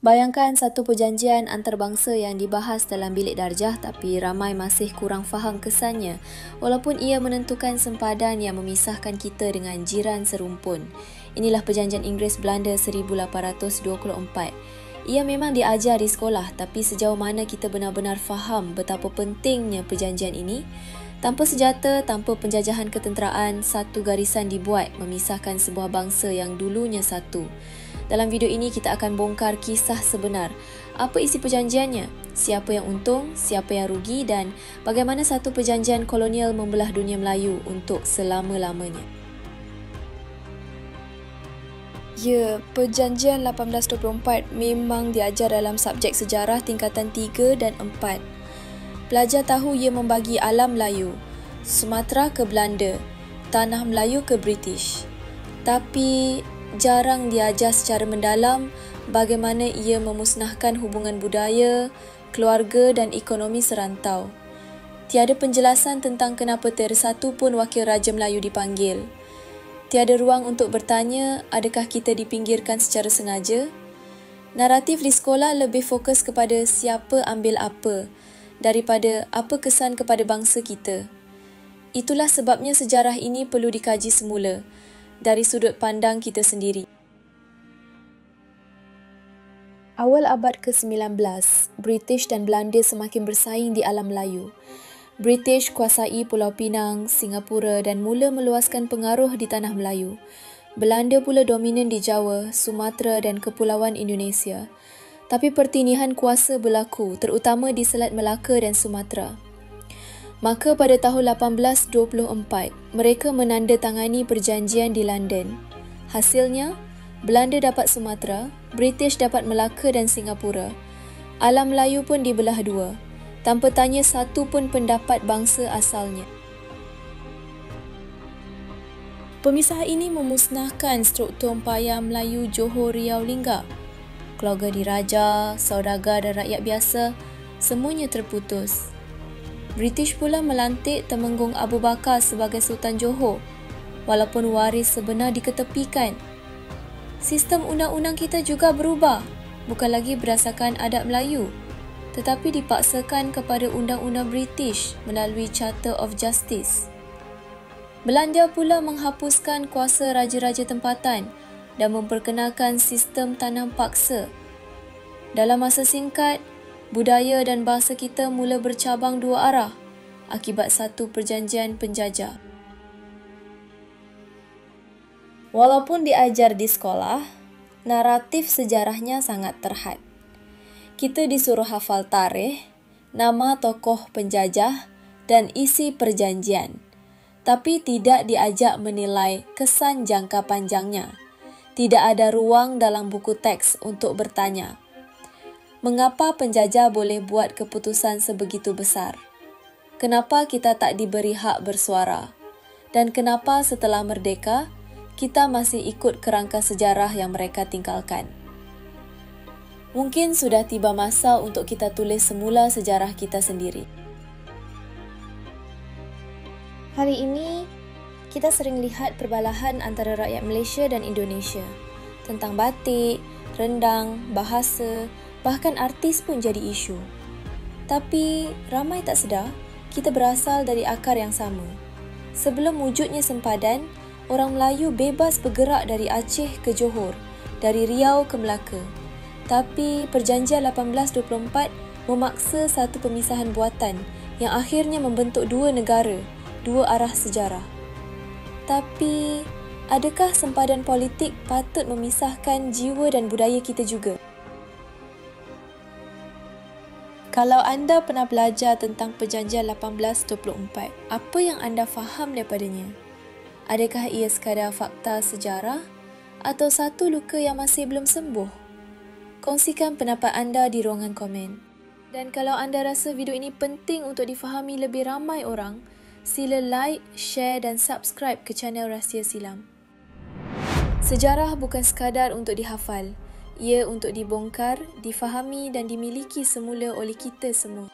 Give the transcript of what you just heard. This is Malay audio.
Bayangkan satu perjanjian antarabangsa yang dibahas dalam bilik darjah tapi ramai masih kurang faham kesannya walaupun ia menentukan sempadan yang memisahkan kita dengan jiran serumpun. Inilah Perjanjian Inggeris-Belanda 1824. Ia memang diajar di sekolah tapi sejauh mana kita benar-benar faham betapa pentingnya perjanjian ini? Tanpa senjata, tanpa penjajahan ketenteraan, satu garisan dibuat memisahkan sebuah bangsa yang dulunya satu. Dalam video ini kita akan bongkar kisah sebenar. Apa isi perjanjiannya? Siapa yang untung? Siapa yang rugi? Dan bagaimana satu perjanjian kolonial membelah dunia Melayu untuk selama-lamanya? Ya, Perjanjian 1824 memang diajar dalam subjek sejarah tingkatan 3 dan 4. Pelajar tahu ia membagi alam Melayu, Sumatera ke Belanda, tanah Melayu ke British. Tapi jarang diajar secara mendalam bagaimana ia memusnahkan hubungan budaya, keluarga dan ekonomi serantau. Tiada penjelasan tentang kenapa tiada satu pun wakil Raja Melayu dipanggil. Tiada ruang untuk bertanya adakah kita dipinggirkan secara sengaja. Naratif di sekolah lebih fokus kepada siapa ambil apa daripada apa kesan kepada bangsa kita. Itulah sebabnya sejarah ini perlu dikaji semula dari sudut pandang kita sendiri. Awal abad ke-19, British dan Belanda semakin bersaing di alam Melayu. British kuasai Pulau Pinang, Singapura dan mula meluaskan pengaruh di tanah Melayu. Belanda pula dominan di Jawa, Sumatera dan Kepulauan Indonesia. Tapi pertinihan kuasa berlaku terutama di Selat Melaka dan Sumatera. Maka pada tahun 1824, mereka menandatangani perjanjian di London. Hasilnya, Belanda dapat Sumatera, British dapat Melaka dan Singapura. Alam Melayu pun dibelah dua, tanpa tanya satu pun pendapat bangsa asalnya. Pemisahan ini memusnahkan struktur empayar Melayu Johor Riau Lingga. Keluarga diraja, saudagar dan rakyat biasa, semuanya terputus. British pula melantik Temenggung Abu Bakar sebagai Sultan Johor, walaupun waris sebenar diketepikan. Sistem undang-undang kita juga berubah, bukan lagi berdasarkan adat Melayu, tetapi dipaksakan kepada undang-undang British melalui Charter of Justice. Belanda pula menghapuskan kuasa raja-raja tempatan dan memperkenalkan sistem tanam paksa. Dalam masa singkat, budaya dan bahasa kita mula bercabang dua arah akibat satu perjanjian penjajah. Walaupun diajar di sekolah, naratif sejarahnya sangat terhad. Kita disuruh hafal tarikh, nama tokoh penjajah dan isi perjanjian, tapi tidak diajak menilai kesan jangka panjangnya. Tidak ada ruang dalam buku teks untuk bertanya, mengapa penjajah boleh buat keputusan sebegitu besar? Kenapa kita tak diberi hak bersuara? Dan kenapa setelah merdeka, kita masih ikut kerangka sejarah yang mereka tinggalkan? Mungkin sudah tiba masa untuk kita tulis semula sejarah kita sendiri. Hari ini, kita sering lihat perbalahan antara rakyat Malaysia dan Indonesia tentang batik, rendang, bahasa, bahkan artis pun jadi isu. Tapi ramai tak sedar, kita berasal dari akar yang sama. Sebelum wujudnya sempadan, orang Melayu bebas bergerak dari Aceh ke Johor, dari Riau ke Melaka. Tapi Perjanjian 1824 memaksa satu pemisahan buatan yang akhirnya membentuk dua negara, dua arah sejarah. Tapi, adakah sempadan politik patut memisahkan jiwa dan budaya kita juga? Kalau anda pernah belajar tentang Perjanjian 1824, apa yang anda faham daripadanya? Adakah ia sekadar fakta sejarah atau satu luka yang masih belum sembuh? Kongsikan pendapat anda di ruangan komen. Dan kalau anda rasa video ini penting untuk difahami lebih ramai orang, sila like, share dan subscribe ke channel Rahsia Silam. Sejarah bukan sekadar untuk dihafal. Ia untuk dibongkar, difahami dan dimiliki semula oleh kita semua.